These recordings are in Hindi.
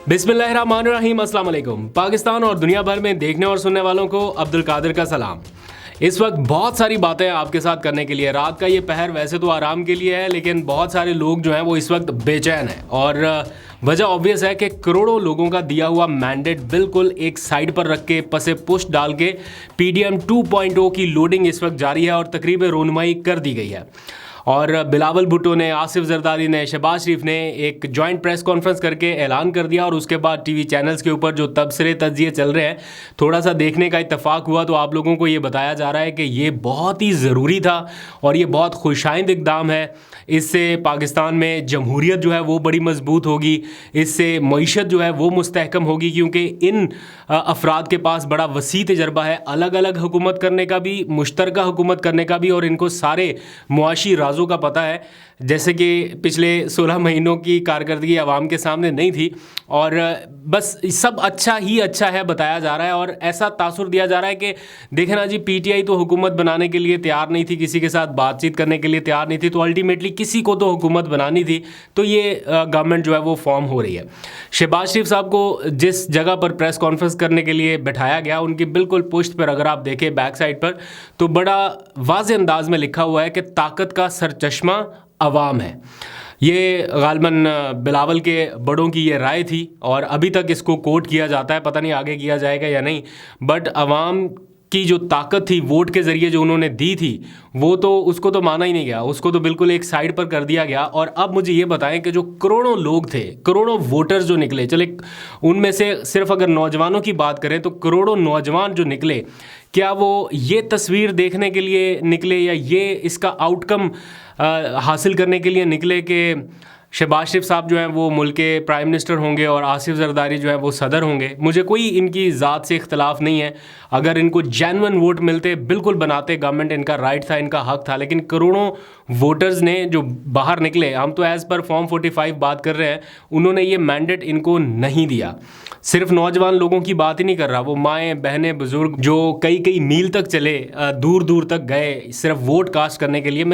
बिस्मिल्लाहिर्रहमानिर्रहीम, अस्सलाम वालेकुम। पाकिस्तान और दुनिया भर में देखने और सुनने वालों को अब्दुल कादिर का सलाम। इस वक्त बहुत सारी बातें आपके साथ करने के लिए, रात का ये पहर वैसे तो आराम के लिए है, लेकिन बहुत सारे लोग जो हैं वो इस वक्त बेचैन हैं और वजह ऑब्वियस है कि करोड़ों लोगों का दिया हुआ मैंडेट बिल्कुल एक साइड पर रख के पसे पुश डाल के PDM 2.0 की लोडिंग इस वक्त जारी है और तकरीबन रोनमाई कर दी गई है। और बिलावल भुट्टो ने, आसिफ जरदारी ने, शहबाज शरीफ ने एक जॉइंट प्रेस कॉन्फ्रेंस करके ऐलान कर दिया और उसके बाद टीवी चैनल्स के ऊपर जो तबसरे तज्जिए चल रहे हैं, थोड़ा सा देखने का इत्तेफाक हुआ तो आप लोगों को ये बताया जा रहा है कि ये बहुत ही ज़रूरी था और ये बहुत खुशाइंद इक़दाम है। इससे पाकिस्तान में जमहूरियत जो है वो बड़ी मजबूत होगी, इससे मईशत जो है वो मुस्तहकम होगी, क्योंकि इन अफराद के पास बड़ा वसी तजर्बा है अलग अलग हुकूमत करने का भी, मुश्तरका हुकूमत करने का भी, और इनको सारे मुआशी राजों का पता है। जैसे कि पिछले 16 महीनों की कारकर्दगी आवाम के सामने नहीं थी और बस सब अच्छा ही अच्छा है बताया जा रहा है और ऐसा तासुर दिया जा रहा है कि देखें ना जी, PTI तो हुकूमत बनाने के लिए तैयार नहीं थी, किसी के साथ बातचीत करने के लिए तैयार नहीं थी, तो अल्टीमेटली किसी को तो हुकूमत बनानी थी, तो ये गवर्नमेंट जो है वो फॉर्म हो रही है। शहबाज शरीफ साहब को जिस जगह पर प्रेस कॉन्फ्रेंस करने के लिए बैठाया गया, उनकी बिल्कुल पुश्त पर अगर आप देखें बैक साइड पर, तो बड़ा वाज़े अंदाज में लिखा हुआ है कि ताकत का सरचश्मा अवाम है। ये गालबन बिलावल के बड़ों की ये राय थी और अभी तक इसको कोट किया जाता है, पता नहीं आगे किया जाएगा या नहीं, बट अवाम की जो ताकत थी वोट के ज़रिए जो उन्होंने दी थी, वो तो उसको तो माना ही नहीं गया, उसको तो बिल्कुल एक साइड पर कर दिया गया। और अब मुझे ये बताएं कि जो करोड़ों लोग थे, करोड़ों वोटर्स जो निकले, चले उनमें से सिर्फ अगर नौजवानों की बात करें तो करोड़ों नौजवान जो निकले, क्या वो ये तस्वीर देखने के लिए निकले या ये इसका आउटकम हासिल करने के लिए निकले कि शहबाज शरीफ साहब जो हैं वो मुल्क के प्राइम मिनिस्टर होंगे और आसिफ जरदारी जो है वो सदर होंगे? मुझे कोई इनकी ज़ात से इख्तलाफ नहीं है, अगर इनको जेन्युइन वोट मिलते बिल्कुल बनाते, गवर्नमेंट इनका राइट था, इनका हक था, लेकिन करोड़ों वोटर्स ने जो बाहर निकले, हम तो एज़ पर फॉर्म 45 बात कर रहे हैं, उन्होंने ये मैंडेट इनको नहीं दिया। सिर्फ नौजवान लोगों की बात ही नहीं कर रहा, वो माएँ बहनें बुज़ुर्ग जो कई कई मील तक चले, दूर दूर तक गए सिर्फ वोट कास्ट करने के लिए।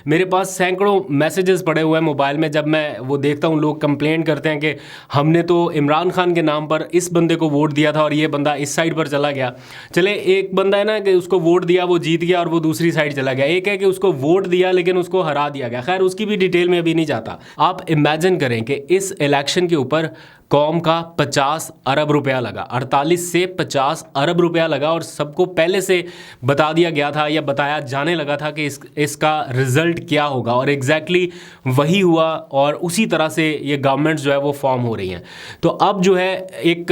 मेरे पास सैकड़ों मैसेजेस पड़े हुए हैं मोबाइल में, जब मैं वो देखता हूँ लोग कंप्लेंट करते हैं कि हमने तो इमरान खान के नाम पर इस बंदे को वोट दिया था और ये बंदा इस साइड पर चला गया। चले, एक बंदा है ना कि उसको वोट दिया, वो जीत गया और वो दूसरी साइड चला गया, एक है कि उसको वोट दिया लेकिन उसको हरा दिया गया। खैर, उसकी भी डिटेल में अभी नहीं जाता। आप इमेजिन करें कि इस इलेक्शन के ऊपर कौम का 50 अरब रुपया लगा, 48 से 50 अरब रुपया लगा और सबको पहले से बता दिया गया था या बताया जाने लगा था कि इसका रिज़ल्ट क्या होगा, और एग्जैक्टली वही हुआ और उसी तरह से ये गवर्नमेंट जो है वो फॉर्म हो रही हैं। तो अब जो है एक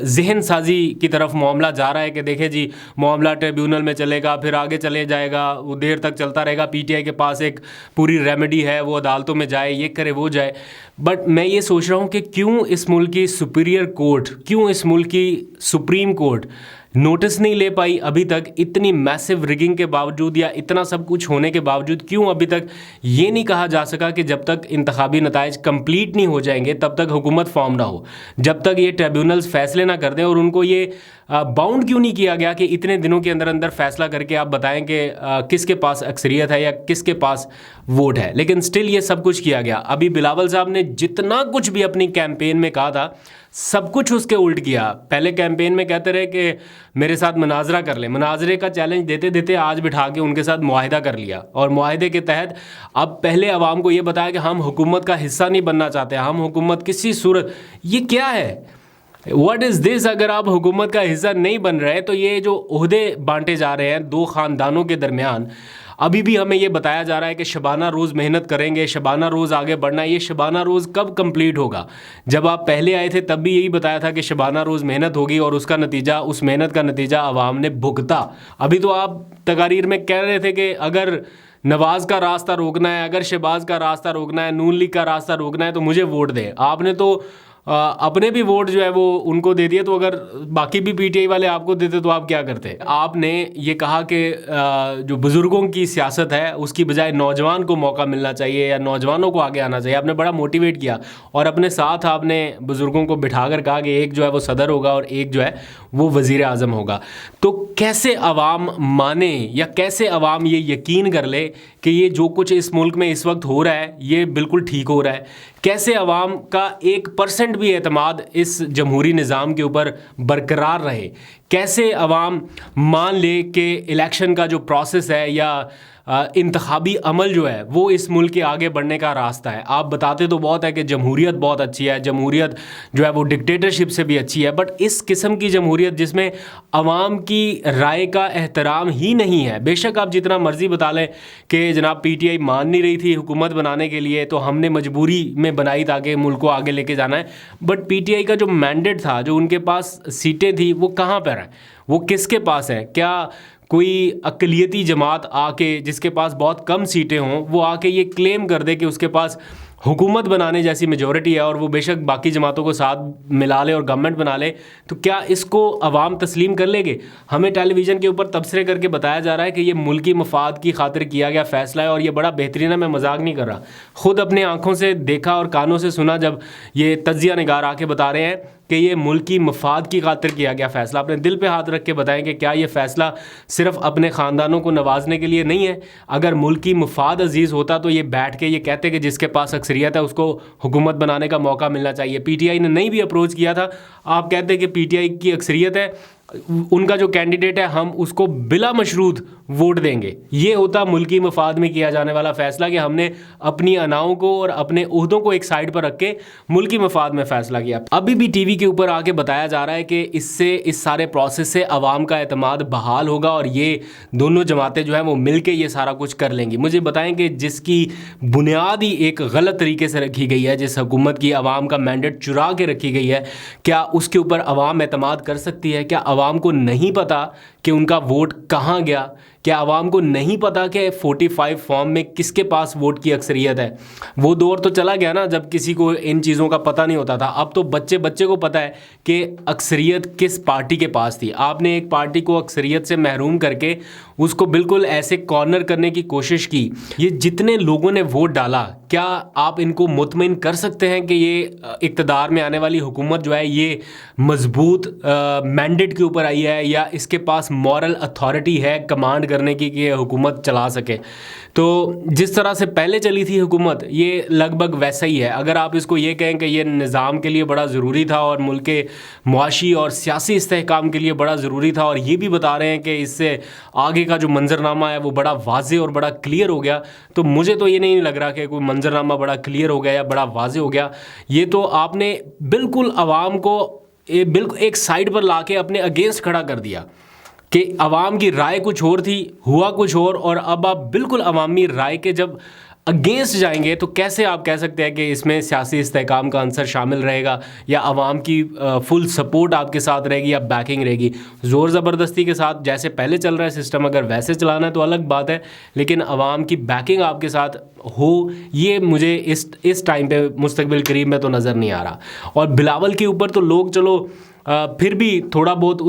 जहन साजी की तरफ मामला जा रहा है कि देखें जी, मामला ट्रिब्यूनल में चलेगा, फिर आगे चले जाएगा, वो देर तक चलता रहेगा, PTI के पास एक पूरी रेमेडी है, वो अदालतों में जाए, ये करे वो जाए। बट मैं ये सोच रहा हूँ कि क्यों इस मुल्क की सुपीरियर कोर्ट, क्यों इस मुल्क की सुप्रीम कोर्ट नोटिस नहीं ले पाई अभी तक, इतनी मैसिव रिगिंग के बावजूद या इतना सब कुछ होने के बावजूद क्यों अभी तक ये नहीं कहा जा सका कि जब तक इंतखाबी नताइज कंप्लीट नहीं हो जाएंगे तब तक हुकूमत फॉर्म ना हो, जब तक ये ट्रिब्यूनल्स फैसले ना कर दें। और उनको ये बाउंड क्यों नहीं किया गया कि इतने दिनों के अंदर अंदर फैसला करके आप बताएं कि किसके पास अक्सरियत है या किसके पास वोट है, लेकिन स्टिल ये सब कुछ किया गया। अभी बिलावल साहब ने जितना कुछ भी अपनी कैंपेन में कहा था, सब कुछ उसके उल्ट किया। पहले कैंपेन में कहते रहे कि मेरे साथ मुनाजरा कर ले, मुनाजरे का चैलेंज देते देते आज बिठा के उनके साथ मुआहिदा कर लिया और मुआहिदे के तहत अब पहले आवाम को ये बताया कि हम हुकूमत का हिस्सा नहीं बनना चाहते, हम हुकूमत किसी सूरत, ये क्या है, व्हाट इज़ दिस? अगर आप हुकूमत का हिस्सा नहीं बन रहे तो ये जो ओहदे बांटे जा रहे हैं दो ख़ानदानों के दरमियान, अभी भी हमें ये बताया जा रहा है कि शबाना रोज़ मेहनत करेंगे, शबाना रोज़ आगे बढ़ना है। ये शबाना रोज़ कब कंप्लीट होगा? जब आप पहले आए थे तब भी यही बताया था कि शबाना रोज़ मेहनत होगी और उसका नतीजा, उस मेहनत का नतीजा आवाम ने भुगता। अभी तो आप तकारीर में कह रहे थे कि अगर नवाज़ का रास्ता रोकना है, अगर शहबाज का रास्ता रोकना है, नून लीग का रास्ता रोकना है तो मुझे वोट दें। आपने तो अपने भी वोट जो है वो उनको दे दिए, तो अगर बाकी भी PTI वाले आपको देते तो आप क्या करते? आपने ये कहा कि जो बुज़ुर्गों की सियासत है उसकी बजाय नौजवान को मौका मिलना चाहिए या नौजवानों को आगे आना चाहिए। आपने बड़ा मोटिवेट किया और अपने साथ आपने बुज़ुर्गों को बिठा कर कहा कि एक जो है वो सदर होगा और एक जो है वो वज़ीर आज़म होगा। तो कैसे अवाम माने या कैसे अवाम ये यकीन कर ले कि ये जो कुछ इस मुल्क में इस वक्त हो रहा है ये बिल्कुल ठीक हो रहा है? कैसे अवाम का 1% % भी एतमाद इस जमहूरी निज़ाम के ऊपर बरकरार रहे। कैसे अवाम मान ले कि इलेक्शन का जो प्रोसेस है या इंतखाबी अमल जो है वो इस मुल्क के आगे बढ़ने का रास्ता है। आप बताते तो बहुत है कि जमहूरियत बहुत अच्छी है, जमहूरियत जो है वो डिक्टेटरशिप से भी अच्छी है, बट इस किस्म की जमहूरियत जिसमें अवाम की राय का एहतराम ही नहीं है। बेशक आप जितना मर्ज़ी बता लें कि जनाब PTI मान नहीं रही थी हुकूमत बनाने के लिए, तो हमने मजबूरी में बनाई ताकि मुल्क को आगे लेके जाना है, बट PTI का जो मैंडेट था, जो उनके पास सीटें थी, वो कहाँ पर है, वो किसके पास है? क्या कोई अक़लियती जमात आके जिसके पास बहुत कम सीटें हों वो आके ये क्लेम कर दे कि उसके पास हुकूमत बनाने जैसी मेजॉरिटी है और वो बेशक बाकी जमातों को साथ मिला ले और गवर्नमेंट बना ले, तो क्या इसको अवाम तस्लीम कर लेंगे? हमें टेलीविज़न के ऊपर तबसरे करके बताया जा रहा है कि ये मुल्की मफाद की खातिर किया गया फ़ैसला है और ये बड़ा बेहतरीन है, मैं मजाक नहीं कर रहा। ख़ुद अपने आँखों से देखा और कानों से सुना जब ये तज्ज़िया निगार आके बता रहे हैं कि ये मुल्की मफाद की खातिर किया गया फ़ैसला। अपने दिल पे हाथ रख के बताएं कि क्या ये फ़ैसला सिर्फ अपने ख़ानदानों को नवाजने के लिए नहीं है? अगर मुल्की मफाद अजीज़ होता तो ये बैठ के ये कहते कि जिसके पास अक्सरियत है उसको हुकूमत बनाने का मौका मिलना चाहिए। PTI ने नहीं भी अप्रोच किया था, आप कहते कि PTI की अक्सरियत है, उनका जो कैंडिडेट है हम उसको बिला मशरूत वोट देंगे। ये होता मुल्की मफाद में किया जाने वाला फ़ैसला कि हमने अपनी अनाओं को और अपने उहदों को एक साइड पर रख के मुल्की मफाद में फ़ैसला किया। अभी भी TV के ऊपर आके बताया जा रहा है कि इससे, इस सारे प्रोसेस से अवाम का एतमाद बहाल होगा और ये दोनों जमातें जो हैं वो मिल के ये सारा कुछ कर लेंगी। मुझे बताएं कि जिसकी बुनियाद ही एक गलत तरीके से रखी गई है, जिस हुकूमत की अवाम का मैंडेट चुरा के रखी गई है, क्या उसके ऊपर अवाम एतमाद कर सकती है? क्या अवाम को नहीं पता कि उनका वोट कहाँ गया? क्या आवाम को नहीं पता कि 45 फॉर्म में किसके पास वोट की अक्सरियत है? वो दौर तो चला गया ना जब किसी को इन चीज़ों का पता नहीं होता था। अब तो बच्चे बच्चे को पता है कि अक्सरियत किस पार्टी के पास थी। आपने एक पार्टी को अक्सरियत से महरूम करके उसको बिल्कुल ऐसे कॉर्नर करने की कोशिश की। ये जितने लोगों ने वोट डाला, क्या आप इनको मुतमिन कर सकते हैं कि ये इक़्तिदार में आने वाली हुकूमत जो है ये मजबूत मैंडेट के ऊपर आई है या इसके पास मॉरल अथॉरिटी है कमांड करने की कि ये हुकूमत चला सके? तो जिस तरह से पहले चली थी हुकूमत, ये लगभग वैसा ही है। अगर आप इसको ये कहें कि ये निज़ाम के लिए बड़ा ज़रूरी था और मुल्क के मुआशी और सियासी इस्तेहकाम के लिए बड़ा ज़रूरी था, और ये भी बता रहे हैं कि इससे आगे का जो मंजरनामा है वो बड़ा वाज़े और बड़ा क्लियर हो गया, तो मुझे तो ये नहीं लग रहा कि कोई मंजरनामा बड़ा क्लियर हो गया या बड़ा वाज़े हो गया। ये तो आपने बिल्कुल आवाम को बिल्कुल एक साइड पर ला के अपने अगेंस्ट खड़ा कर दिया कि अवाम की राय कुछ और थी, हुआ कुछ और अब आप बिल्कुल अवामी राय के जब अगेंस्ट जाएंगे तो कैसे आप कह सकते हैं कि इसमें सियासी इस्तेहकाम का अंसर शामिल रहेगा या अवाम की फुल सपोर्ट आपके साथ रहेगी या बैकिंग रहेगी? ज़ोर ज़बरदस्ती के साथ जैसे पहले चल रहा है सिस्टम, अगर वैसे चलाना है तो अलग बात है, लेकिन अवाम की बैकिंग आपके साथ हो, ये मुझे इस टाइम पे मुस्तकबिल करीब में तो नज़र नहीं आ रहा। और बिलावल के ऊपर तो लोग चलो फिर भी थोड़ा बहुत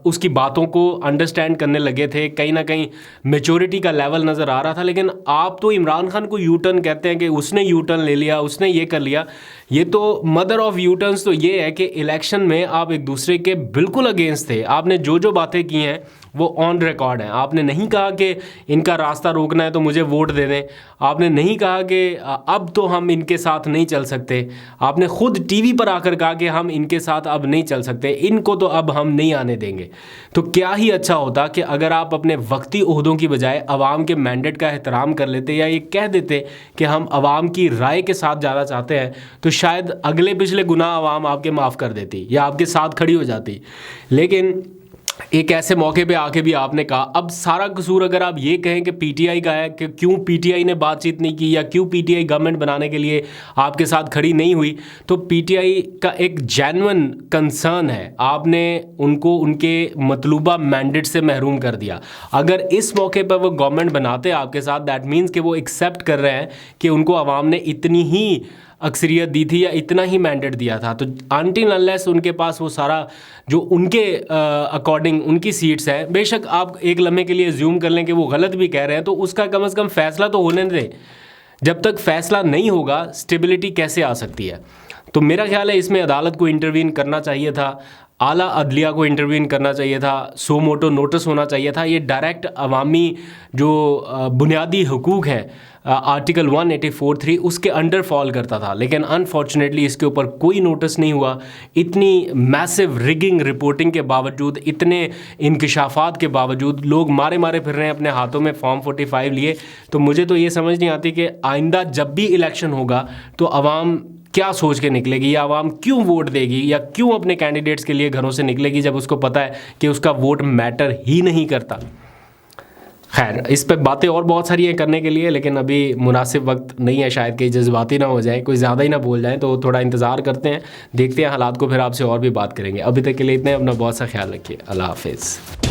उसकी बातों को अंडरस्टैंड करने लगे थे, कहीं ना कहीं मेचोरिटी का लेवल नज़र आ रहा था। लेकिन आप तो इमरान खान को यू टर्न कहते हैं कि उसने यू टर्न ले लिया, उसने ये कर लिया। ये तो मदर ऑफ़ यू टर्न्स तो ये है कि इलेक्शन में आप एक दूसरे के बिल्कुल अगेंस्ट थे। आपने जो बातें की हैं वो ऑन रिकॉर्ड हैं। आपने नहीं कहा कि इनका रास्ता रोकना है तो मुझे वोट दे दें। आपने नहीं कहा कि अब तो हम इनके साथ नहीं चल सकते। आपने ख़ुद TV पर आकर कहा कि हम इनके साथ अब नहीं चल सकते, इनको तो अब हम नहीं आने देंगे। तो क्या ही अच्छा होता कि अगर आप अपने वक्ती ओहदों की बजाय आवाम के मैंडेट का एहतराम कर लेते या ये कह देते कि हम आवाम की राय के साथ जाना चाहते हैं, तो शायद अगले पिछले गुनाह आवाम आपके माफ़ कर देती या आपके साथ खड़ी हो जाती। लेकिन एक ऐसे मौके पे आके भी आपने कहा, अब सारा कसूर अगर आप ये कहें कि PTI का है कि क्यों PTI ने बातचीत नहीं की या क्यों PTI गवर्नमेंट बनाने के लिए आपके साथ खड़ी नहीं हुई, तो PTI का एक जेन्युइन कंसर्न है। आपने उनको उनके मतलूबा मैंडेट से महरूम कर दिया। अगर इस मौके पर वो गवर्नमेंट बनाते आपके साथ, दैट मीन्स कि वो एक्सेप्ट कर रहे हैं कि उनको आवाम ने इतनी ही अक्सरियत दी थी या इतना ही मैंडेट दिया था। तो अनटिल अनलेस उनके पास वो सारा जो उनके अकॉर्डिंग उनकी सीट्स है, बेशक आप एक लम्हे के लिए ज्यूम कर लें कि वो गलत भी कह रहे हैं, तो उसका कम से कम फ़ैसला तो होने दें। जब तक फ़ैसला नहीं होगा स्टेबिलिटी कैसे आ सकती है? तो मेरा ख्याल है इसमें अदालत को इंटरवीन करना चाहिए था। आला अदलिया को इंटरवीन करना चाहिए था, सो मोटो नोटिस होना चाहिए था। ये डायरेक्ट अवामी जो बुनियादी हुकूक हैं आर्टिकल 184(3) उसके अंडर फॉल करता था, लेकिन अनफॉर्चुनेटली इसके ऊपर कोई नोटिस नहीं हुआ। इतनी मैसिव रिगिंग रिपोर्टिंग के बावजूद, इतने इंकशाफात के बावजूद लोग मारे मारे फिर रहे हैं अपने हाथों में फॉर्म 45 लिए। तो मुझे तो ये समझ नहीं आती कि आइंदा जब भी इलेक्शन होगा तो अवाम क्या सोच के निकलेगी, या आवाम क्यों वोट देगी, या क्यों अपने कैंडिडेट्स के लिए घरों से निकलेगी जब उसको पता है कि उसका वोट मैटर ही नहीं करता। खैर, इस पे बातें और बहुत सारी हैं करने के लिए, लेकिन अभी मुनासिब वक्त नहीं है शायद कि जज्बाती ना हो जाए, कोई ज़्यादा ही ना बोल जाए। तो थोड़ा इंतज़ार करते हैं, देखते हैं हालात को, फिर आपसे और भी बात करेंगे। अभी तक के लिए इतने, अपना बहुत सा ख्याल रखिए। अल्लाह हाफिज़।